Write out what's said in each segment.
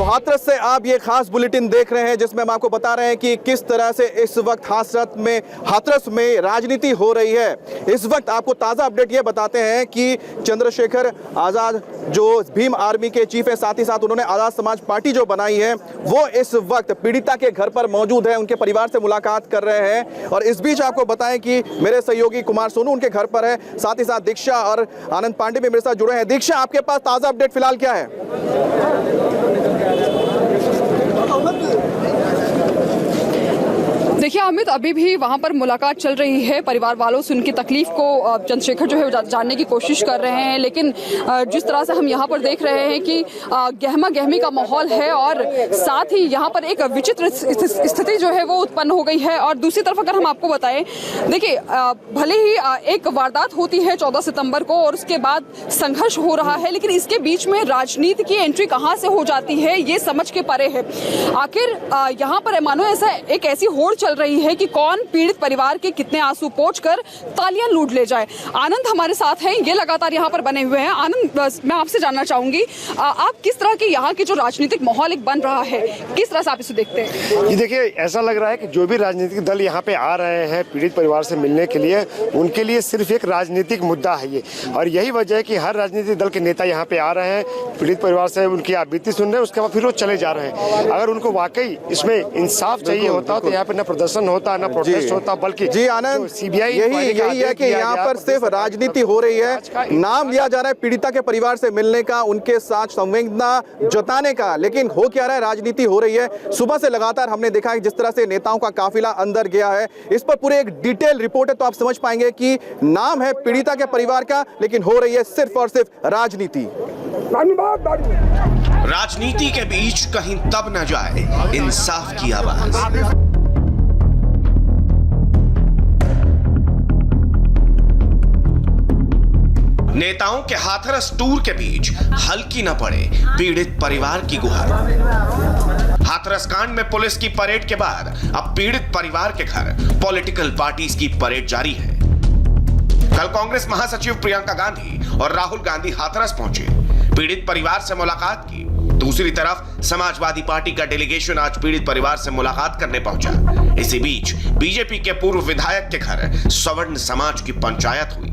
तो हाथरस से आप ये खास बुलेटिन देख रहे हैं जिसमें हम आपको बता रहे हैं कि किस तरह से इस वक्त हाथरस में राजनीति हो रही है। इस वक्त आपको ताज़ा अपडेट ये बताते हैं कि चंद्रशेखर आज़ाद जो भीम आर्मी के चीफ है, साथ ही साथ उन्होंने आज़ाद समाज पार्टी जो बनाई है, वो इस वक्त पीड़िता के घर पर मौजूद है, उनके परिवार से मुलाकात कर रहे हैं। और इस बीच आपको बताएं कि मेरे सहयोगी कुमार सोनू उनके घर पर है, साथ ही साथ दीक्षा और आनंद पांडे भी मेरे साथ जुड़े हैं। दीक्षा, आपके पास ताज़ा अपडेट फिलहाल क्या है? देखिए अमित, अभी भी वहां पर मुलाकात चल रही है। परिवार वालों से उनकी तकलीफ को चंद्रशेखर जो है जानने की कोशिश कर रहे हैं, लेकिन जिस तरह से हम यहाँ पर देख रहे हैं कि गहमा गहमी का माहौल है और साथ ही यहाँ पर एक विचित्र स्थिति जो है वो उत्पन्न हो गई है। और दूसरी तरफ अगर हम आपको बताएं, देखिए भले ही एक वारदात होती है 14 सितंबर को और उसके बाद संघर्ष हो रहा है, लेकिन इसके बीच में राजनीति की एंट्री कहाँ से हो जाती है ये समझ के परे है। आखिर यहाँ पर मानो ऐसी होड़ चल रही है कि कौन पीड़ित परिवार के कितने आंसू पोंछकर तालियां लूट ले जाए। आनंद हमारे साथ हैं, ये लगातार यहाँ पर बने हुए हैं। आनंद, मैं आपसे जानना चाहूंगी, आप किस तरह की यहाँ की जो राजनीतिक माहौल एक बन रहा है, किस तरह से आप इसे देखते हैं? ये देखिए, ऐसा लग रहा है कि जो भी राजनीतिक दल यहाँ पे आ रहे हैं पीड़ित परिवार से मिलने के लिए, उनके लिए सिर्फ एक राजनीतिक मुद्दा है ये। और यही वजह है कि हर राजनीतिक दल के नेता यहाँ पे आ रहे हैं, पीड़ित परिवार से उनकी आपबीती सुन रहे हैं, उसके बाद फिर वो चले जा रहे हैं। अगर उनको वाकई इसमें इंसाफ चाहिए होता तो यहाँ पे न प्रदर्शन होता, न प्रोटेस्ट होता, बल्कि जी आनंद, सीबीआई यही है कि यहाँ पर सिर्फ राजनीति हो रही है। नाम लिया जा रहा है पीड़िता के परिवार से मिलने का, उनके साथ संवेदना जताने का, लेकिन हो क्या रहा है, राजनीति हो रही है। सुबह से लगातार हमने देखा है जिस तरह से नेताओं का काफिला अंदर गया है। इस पर पूरे एक डिटेल रिपोर्ट है, तो आप समझ पाएंगे कि नाम है पीड़िता के परिवार का, लेकिन हो रही है सिर्फ और सिर्फ राजनीति। राजनीति के बीच कहीं दब न जाए इंसाफ की आवाज। नेताओं के हाथरस टूर के बीच हल्की न पड़े पीड़ित परिवार की गुहार। हाथरस कांड में पुलिस की परेड के बाद अब पीड़ित परिवार के घर पॉलिटिकल पार्टीज की परेड जारी है। कल कांग्रेस महासचिव प्रियंका गांधी और राहुल गांधी हाथरस पहुंचे, पीड़ित परिवार से मुलाकात की। दूसरी तरफ समाजवादी पार्टी का डेलीगेशन आज पीड़ित परिवार से मुलाकात करने पहुंचा। इसी बीच बीजेपी के पूर्व विधायक के घर सवर्ण समाज की पंचायत हुई।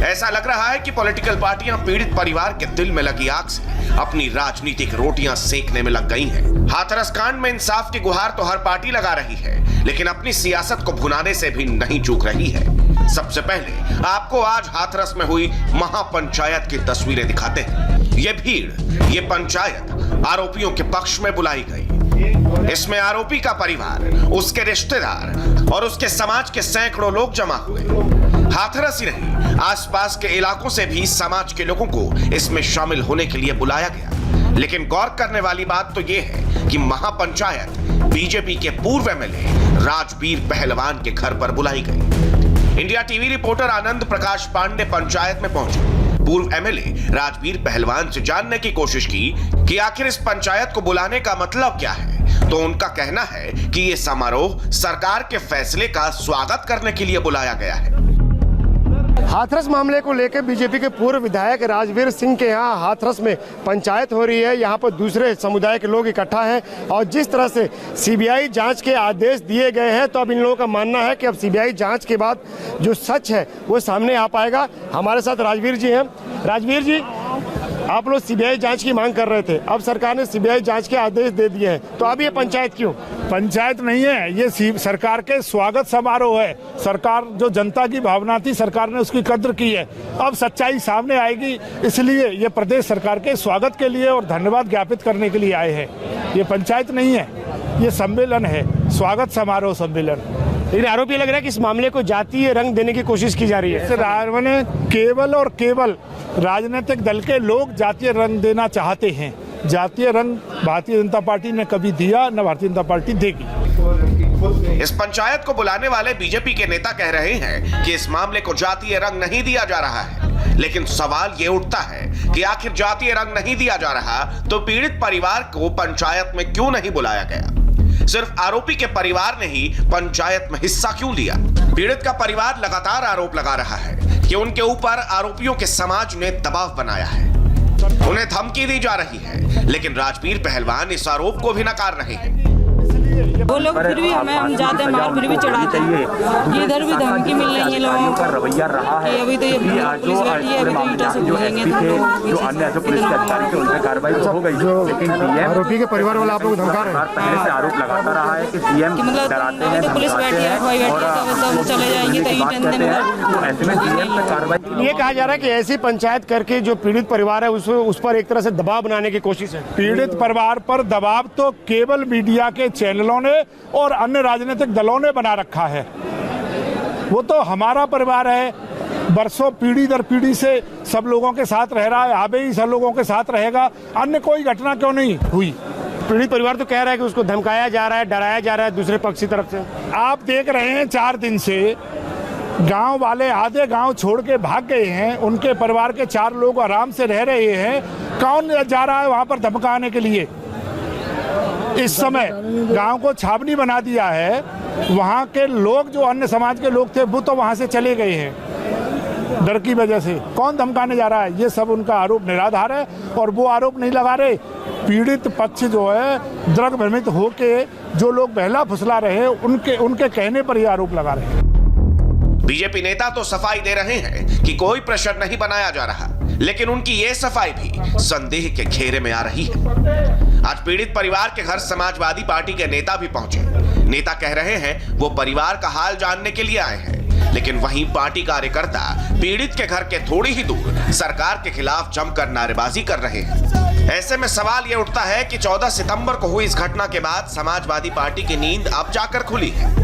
ऐसा लग रहा है कि पॉलिटिकल पार्टियां पीड़ित परिवार के दिल में लगी आग से अपनी राजनीतिक रोटियां सेकने में लग गई हैं। हाथरस कांड में इंसाफ की गुहार तो हर पार्टी लगा रही है, लेकिन अपनी सियासत को भुनाने से भी नहीं चूक रही है। सबसे पहले आपको आज हाथरस में हुई महापंचायत की तस्वीरें दिखाते हैं। ये भीड़, ये पंचायत आरोपियों के पक्ष में बुलाई गई। इसमें आरोपी का परिवार, उसके रिश्तेदार और उसके समाज के सैकड़ों लोग जमा हुए। हाथरस ही नहीं, आसपास के इलाकों से भी समाज के लोगों को इसमें शामिल होने के लिए बुलाया गया। लेकिन गौर करने वाली बात तो यह है कि महापंचायत बीजेपी के पूर्व एमएलए राजवीर पहलवान के घर पर बुलाई गई। India TV reporter Anand Prakash Pandey panchayat में पहुंचे। पूर्व एमएलए राजवीर पहलवान से जानने की कोशिश की कि आखिर इस पंचायत को बुलाने का मतलब क्या है। तो उनका कहना है कि ये समारोह सरकार के फैसले का स्वागत करने के लिए बुलाया गया है। हाथरस मामले को लेकर बीजेपी के पूर्व विधायक राजवीर सिंह के यहाँ हाथरस में पंचायत हो रही है। यहाँ पर दूसरे समुदाय के लोग इकट्ठा हैं और जिस तरह से सीबीआई जांच के आदेश दिए गए हैं, तो अब इन लोगों का मानना है कि अब सीबीआई जांच के बाद जो सच है वो सामने आ पाएगा। हमारे साथ राजवीर जी हैं। राजवीर जी, आप लोग सीबीआई जांच की मांग कर रहे थे, अब सरकार ने सीबीआई जांच के आदेश दे दिए हैं, तो अब ये पंचायत क्यों? पंचायत नहीं है, ये सरकार के स्वागत समारोह है। सरकार, जो जनता की भावना थी, सरकार ने उसकी कद्र की है। अब सच्चाई सामने आएगी, इसलिए ये प्रदेश सरकार के स्वागत के लिए और धन्यवाद ज्ञापित करने के लिए आए हैं। ये पंचायत नहीं है, ये सम्मेलन है, स्वागत समारोह सम्मेलन। लेकिन आरोप लग रहा है कि इस मामले को जातीय रंग देने की कोशिश की जा रही है। केवल और केवल राजनीतिक दल के लोग जातीय रंग देना चाहते हैं। जातीय रंग भारतीय जनता पार्टी ने कभी दिया, न भारतीय जनता पार्टी देगी। इस पंचायत को बुलाने वाले बीजेपी के नेता कह रहे हैं कि इस मामले को जातीय रंग नहीं दिया जा रहा है, लेकिन सवाल ये उठता है कि आखिर जातीय रंग नहीं दिया जा रहा तो पीड़ित परिवार को पंचायत में क्यों नहीं बुलाया गया? सिर्फ आरोपी के परिवार ने ही पंचायत में हिस्सा क्यों लिया? पीड़ित का परिवार लगातार आरोप लगा रहा है कि उनके ऊपर आरोपियों के समाज ने दबाव बनाया है। उन्हें धमकी दी जा रही है, लेकिन राजवीर पहलवान इस आरोप को भी नकार रहे हैं। वो लोग फिर भी हम जाते हैं मार फिर भी चढ़ाते हैं। इधर भी धमकी मिल रही है लोगों को रवैया रहा है कि अभी तो ये पुलिस बैठी है, अभी तो ईंटा से भूलेंगे जो अन्य जो पुलिस के अधिकारी थे उन पर कार्रवाई तो हो गई, लेकिन पीएम आरोपी के परिवार वाला आप लोग धमका रहे हैं। पहले से आरोप लगाता रहा है कि पीएम डराते हैं, तो पुलिस बैठी है, अफवाह बैठी है, तो चले जाएंगे कहीं पे ऐसे में पीएम पर कार्रवाई। ये कहा जा रहा है कि ऐसी पंचायत करके जो पीड़ित परिवार है उस पर एक तरह से दबाव बनाने की कोशिश है। पीड़ित परिवार पर दबाव तो केवल मीडिया के चैनलों ने और अन्य राजनीतिक दलों ने बना रखा है। वो तो हमारा परिवार है, बरसों पीढ़ी दर पीढ़ी से सब लोगों के साथ रह रहा है, आगे ही सब लोगों के साथ रहेगा। अन्य कोई घटना क्यों नहीं हुई? पीड़ित परिवार तो कह रहा है कि उसको धमकाया जा रहा है, डराया जा रहा है दूसरे पक्ष की तरफ से। आप देख रहे हैं 4 दिन से गांव वाले आधे गांव छोड़ के भाग गए हैं, उनके परिवार के 4 लोग आराम से रह रहे हैं। कौन जा रहा है वहां पर धमकाने के लिए? इस समय गांव को छावनी बना दिया है। वहां के लोग जो अन्य समाज के लोग थे वो तो वहां से चले गए हैं डर की वजह से। कौन धमकाने जा रहा है? ये सब उनका आरोप निराधार है और वो आरोप नहीं लगा रहे। पीड़ित पक्ष जो है द्रग भ्रमित होके जो लोग बहला फुसला रहे उनके कहने पर ये आरोप लगा रहे हैं। बीजेपी नेता तो सफाई दे रहे हैं कि कोई प्रेशर नहीं बनाया जा रहा, लेकिन उनकी ये सफाई भी संदेह के घेरे में आ रही है। आज पीड़ित परिवार के घर समाजवादी पार्टी के नेता भी पहुंचे। नेता कह रहे हैं वो परिवार का हाल जानने के लिए आए हैं, लेकिन वहीं पार्टी कार्यकर्ता पीड़ित के घर के थोड़ी ही दूर सरकार के खिलाफ जमकर नारेबाजी कर रहे हैं। ऐसे में सवाल ये उठता है कि 14 सितंबर को हुई इस घटना के बाद समाजवादी पार्टी की नींद अब जाकर खुली है।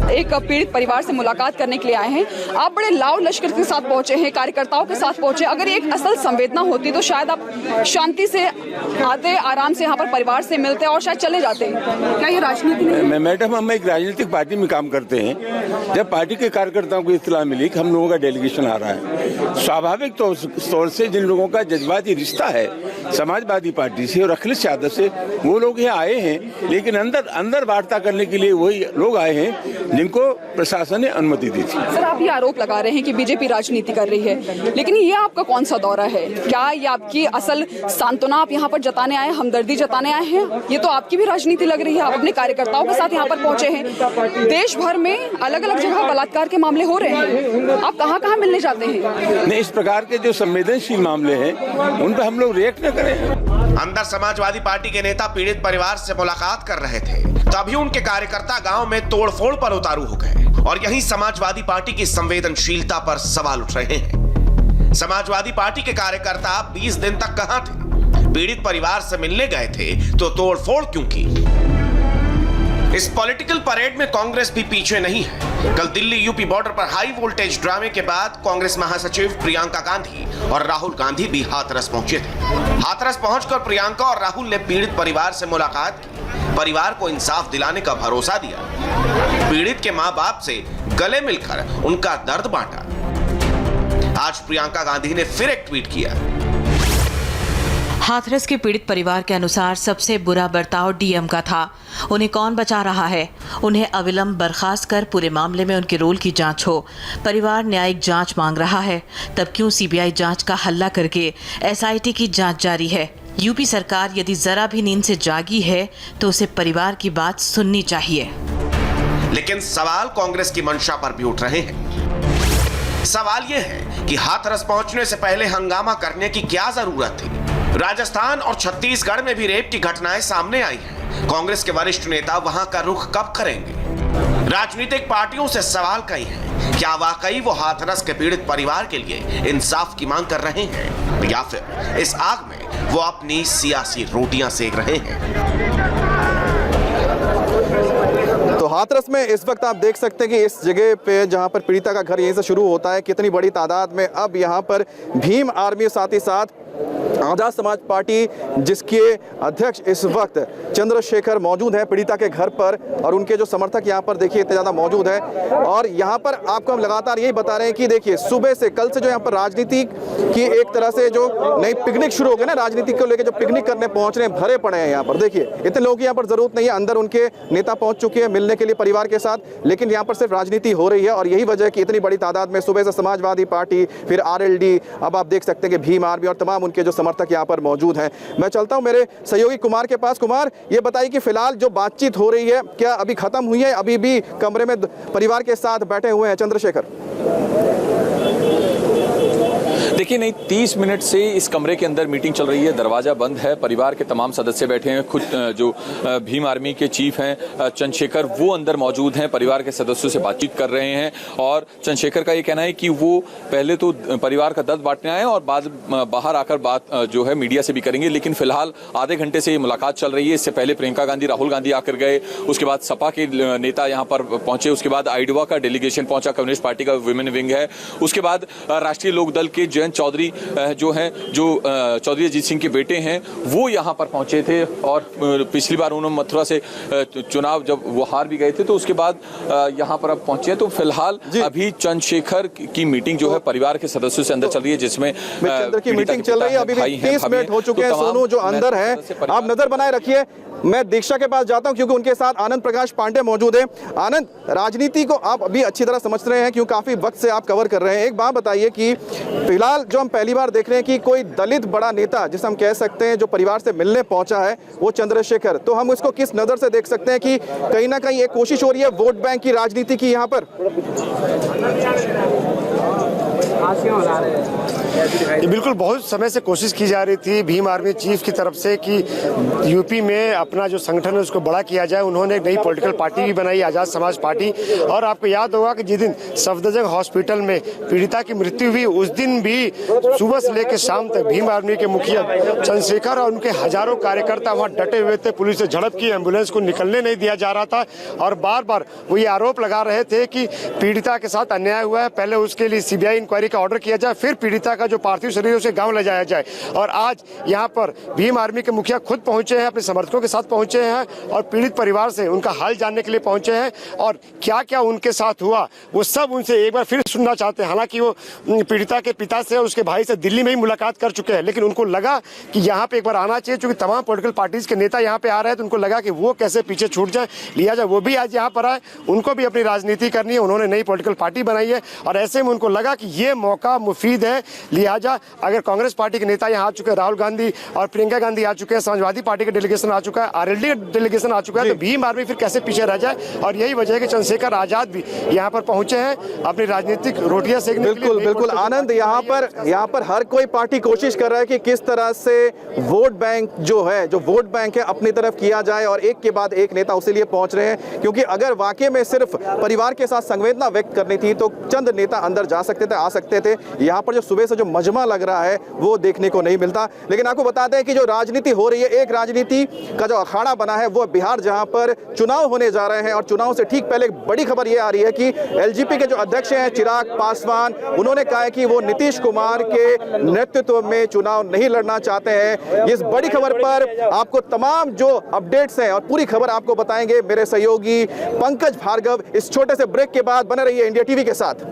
एक पीड़ित परिवार से मुलाकात करने के लिए आए हैं। आप बड़े लाव लश्कर के साथ पहुंचे हैं, कार्यकर्ताओं के साथ पहुंचे। अगर एक असल संवेदना होती तो शायद आप शांति से आते, आराम से यहाँ पर परिवार से मिलते और शायद चले जाते। क्या ये राजनीति नहीं है? मैडम, हम एक राजनीतिक पार्टी में काम करते हैं। जब पार्टी के कार्यकर्ताओं को इत्तला मिली कि हम लोगों का डेलीगेशन आ रहा है, स्वाभाविक तौर से जिन लोगों का जज्बाती रिश्ता है समाजवादी पार्टी से और अखिलेश यादव से, वो लोग यहाँ आए हैं। लेकिन अंदर वार्ता करने के लिए वही लोग आए हैं जिनको प्रशासन ने अनुमति दी थी। सर, आप ये आरोप लगा रहे हैं कि बीजेपी राजनीति कर रही है, लेकिन ये आपका कौन सा दौरा है? क्या ये आपकी असल सांत्वना आप यहाँ पर जताने आए, हमदर्दी जताने आए हैं? ये तो आपकी भी राजनीति लग रही है। आप अपने कार्यकर्ताओं के साथ यहाँ पर पहुंचे हैं। देश भर में अलग अलग जगह बलात्कार के मामले हो रहे हैं, आप कहाँ कहाँ मिलने जाते हैं? नहीं, इस प्रकार के जो संवेदनशील मामले हैं उन पर हम लोग रिएक्ट न करें। अंदर समाजवादी पार्टी के नेता पीड़ित परिवार से मुलाकात कर रहे थे, तभी उनके कार्यकर्ता गांव में तोड़फोड़ पर उतारू हो गए और यहीं समाजवादी पार्टी की संवेदनशीलता पर सवाल उठ रहे हैं। समाजवादी पार्टी के कार्यकर्ता 20 दिन तक कहां थे? पीड़ित परिवार से मिलने गए थे तो तोड़फोड़ क्यों की? इस पॉलिटिकल परेड में कांग्रेस भी पीछे नहीं है। कल दिल्ली यूपी बॉर्डर पर हाई वोल्टेज ड्रामे के बाद कांग्रेस महासचिव प्रियंका गांधी और राहुल गांधी भी हाथरस पहुंचे थे। हाथरस पहुंचकर प्रियंका और राहुल ने पीड़ित परिवार से मुलाकात की, परिवार को इंसाफ दिलाने का भरोसा दिया, पीड़ित के मां बाप से गले मिलकर उनका दर्द बांटा। आज प्रियंका गांधी ने फिर एक ट्वीट किया। हाथरस के पीड़ित परिवार के अनुसार सबसे बुरा बर्ताव डीएम का था। उन्हें कौन बचा रहा है? उन्हें अविलंब बर्खास्त कर पूरे मामले में उनके रोल की जांच हो। परिवार न्यायिक जांच मांग रहा है, तब क्यों सीबीआई जांच का हल्ला करके एसआईटी की जांच जारी है? यूपी सरकार यदि जरा भी नींद से जागी है तो उसे परिवार की बात सुननी चाहिए। लेकिन सवाल कांग्रेस की मंशा पर भी उठ रहे हैं। सवाल यह है कि हाथरस पहुंचने से पहले हंगामा करने की क्या जरूरत थी? राजस्थान और छत्तीसगढ़ में भी रेप की घटनाएं सामने आई हैं। कांग्रेस के वरिष्ठ नेता वहां का रुख कब करेंगे? राजनीतिक पार्टियों से सवाल कई हैं। क्या वाकई वो हाथरस के पीड़ित परिवार के लिए इंसाफ की मांग कर रहे हैं, या फिर इस आग में वो अपनी सियासी रोटियां सेक रहे हैं? तो हाथरस में इस वक्त आप देख सकते हैं कि इस जगह पे जहां पर पीड़िता का घर यहीं से शुरू होता है, कितनी बड़ी तादाद में अब यहां पर भीम आर्मी, साथ ही साथ आजाद समाज पार्टी जिसके अध्यक्ष इस वक्त चंद्रशेखर मौजूद है पीड़िता के घर पर, और उनके जो समर्थक यहाँ पर देखिए इतने ज़्यादा मौजूद है। और यहाँ पर आपको हम लगातार यही बता रहे हैं कि देखिए सुबह से कल से जो यहाँ पर राजनीति की एक तरह से जो नई पिकनिक शुरू हो गई ना, राजनीति को लेकर जो पिकनिक करने पहुँच रहे हैं, भरे पड़े हैं यहाँ पर। देखिए इतने लोगों की यहाँ पर जरूरत नहीं है, अंदर उनके नेता पहुँच चुके हैं मिलने के लिए परिवार के साथ, लेकिन यहाँ पर सिर्फ राजनीति हो रही है। और यही वजह है कि इतनी बड़ी तादाद में सुबह से समाजवादी पार्टी, फिर आरएलडी, अब आप देख सकते हैं कि भीम आर्मी और तमाम उनके जो समर्थक समर्थक यहाँ पर मौजूद हैं। मैं चलता हूँ मेरे सहयोगी कुमार के पास। कुमार, ये बताइए कि फिलहाल जो बातचीत हो रही है क्या अभी खत्म हुई है, अभी भी कमरे में परिवार के साथ बैठे हुए हैं चंद्रशेखर? देखिए नहीं, 30 मिनट से इस कमरे के अंदर मीटिंग चल रही है, दरवाजा बंद है, परिवार के तमाम सदस्य बैठे हैं। खुद जो भीम आर्मी के चीफ हैं चंद्रशेखर, वो अंदर मौजूद हैं, परिवार के सदस्यों से बातचीत कर रहे हैं। और चंद्रशेखर का ये कहना है कि वो पहले तो परिवार का दर्द बांटने आए और बाद बाहर आकर बात जो है मीडिया से भी करेंगे। लेकिन फिलहाल आधे घंटे से ये मुलाकात चल रही है। इससे पहले प्रियंका गांधी, राहुल गांधी आकर गए, उसके बाद सपा के नेता यहाँ पर पहुंचे, उसके बाद आइडवा का डेलीगेशन पहुंचा, कम्युनिस्ट पार्टी का वुमेन विंग है, उसके बाद राष्ट्रीय लोकदल के जयंत चौधरी जो हैं, जो चौधरी अजीत सिंह के बेटे हैं, वो यहाँ पर पहुंचे थे। और पिछली बार उन्होंने मथुरा से चुनाव जब वो हार भी गए थे, तो उसके बाद यहाँ पर अब पहुंचे। तो फिलहाल अभी चंद्रशेखर की मीटिंग जो है परिवार के सदस्यों से अंदर चल रही है, जिसमें चंद्र की मीटिंग चल रही है। अभी भी 30 मिनट हो चुके हैं। सोनू जो अंदर है, आप नजर बनाए रखिए। मैं दीक्षा के पास जाता हूं क्योंकि उनके साथ आनंद प्रकाश पांडे मौजूद हैं। आनंद, राजनीति को आप अभी अच्छी तरह समझ रहे हैं क्योंकि काफी वक्त से आप कवर कर रहे हैं। एक बात बताइए कि फिलहाल जो हम पहली बार देख रहे हैं कि कोई दलित बड़ा नेता, जिसे हम कह सकते हैं, जो परिवार से मिलने पहुंचा है, वो चंद्रशेखर, तो हम इसको किस नजर से देख सकते हैं कि कहीं ना कहीं एक कोशिश हो रही है वोट बैंक की राजनीति की यहाँ पर? बिल्कुल, बहुत समय से कोशिश की जा रही थी भीम आर्मी चीफ की तरफ से कि यूपी में अपना जो संगठन है उसको बड़ा किया जाए। उन्होंने एक नई पॉलिटिकल पार्टी भी बनाई, आज़ाद समाज पार्टी। और आपको याद होगा कि जिस दिन सफदरजंग हॉस्पिटल में पीड़िता की मृत्यु हुई, उस दिन भी सुबह से लेकर शाम तक भीम आर्मी के मुखिया चंद्रशेखर और उनके हजारों कार्यकर्ता वहाँ डटे हुए थे। पुलिस से झड़प की, एम्बुलेंस को निकलने नहीं दिया जा रहा था और बार बार वो ये आरोप लगा रहे थे कि पीड़िता के साथ अन्याय हुआ है, पहले उसके लिए सीबीआई इंक्वायरी का ऑर्डर किया जाए, फिर पीड़िता का जो पार्थिव शरीर उसे गांव ले जाया जाए। और आज यहाँ पर भीम आर्मी के मुखिया खुद पहुंचे हैं, अपने समर्थकों के साथ पहुंचे हैं और पीड़ित परिवार से उनका हाल जानने के लिए पहुंचे हैं और क्या क्या उनके साथ हुआ वो सब उनसे एक बार फिर सुनना चाहते हैं। हालांकि वो पीड़िता के पिता से और उसके भाई से दिल्ली में ही मुलाकात कर चुके हैं, लेकिन उनको लगा कि यहाँ पे एक बार आना चाहिए, क्योंकि तमाम पॉलिटिकल पार्टीज के नेता यहाँ पे आ रहे हैं, तो उनको लगा कि वो कैसे पीछे छूट जाए, लिया जाए। वो भी आज यहाँ पर आए, उनको भी अपनी राजनीति करनी है, उन्होंने नई पॉलिटिकल पार्टी बनाई है और ऐसे में उनको लगा कि ये मौका मुफीद है। लिहाजा अगर कांग्रेस पार्टी के नेता यहाँ आ चुके हैं, राहुल गांधी और प्रियंका गांधी आ चुके हैं, समाजवादी पार्टी का डेलीगेशन आ चुका है, आरएलडी का डेलीगेशन आ चुका है, तो भीम आर्मी फिर कैसे पीछे रह जाए। और यही वजह है कि चंद्रशेखर आजाद भी यहाँ पर पहुंचे हैं अपनी राजनीतिक रोटियां सेकने के लिए। बिल्कुल आनंद, यहाँ पर हर कोई पार्टी कोशिश कर रहा है कि किस तरह से वोट बैंक जो वोट बैंक है अपनी तरफ किया जाए और एक के बाद एक नेता उसी लिए पहुंच रहे हैं, क्योंकि अगर वाकई में सिर्फ परिवार के साथ संवेदना व्यक्त करनी थी तो चंद नेता अंदर जा सकते थे, आ सकते थे। यहाँ पर जो सुबह से जो मजमा लग रहा है वो देखने को नहीं मिलता। लेकिन आपको बताते हैं कि जो राजनीति हो रही है, एक राजनीति का जो अखाड़ा बना है वो बिहार, जहां पर चुनाव होने जा रहे हैं और चुनाव से ठीक पहले एक बड़ी खबर ये आ रही है कि एलजेपी के जो अध्यक्ष हैं चिराग पासवान, उन्होंने कहा है कि वो नीतीश कुमार के नेतृत्व में चुनाव नहीं लड़ना चाहते हैं। इस बड़ी खबर पर आपको तमाम जो अपडेट्स हैं और पूरी खबर आपको बताएंगे मेरे सहयोगी पंकज भार्गव। इस छोटे से ब्रेक के बाद बने रहिए इंडिया टीवी के साथ।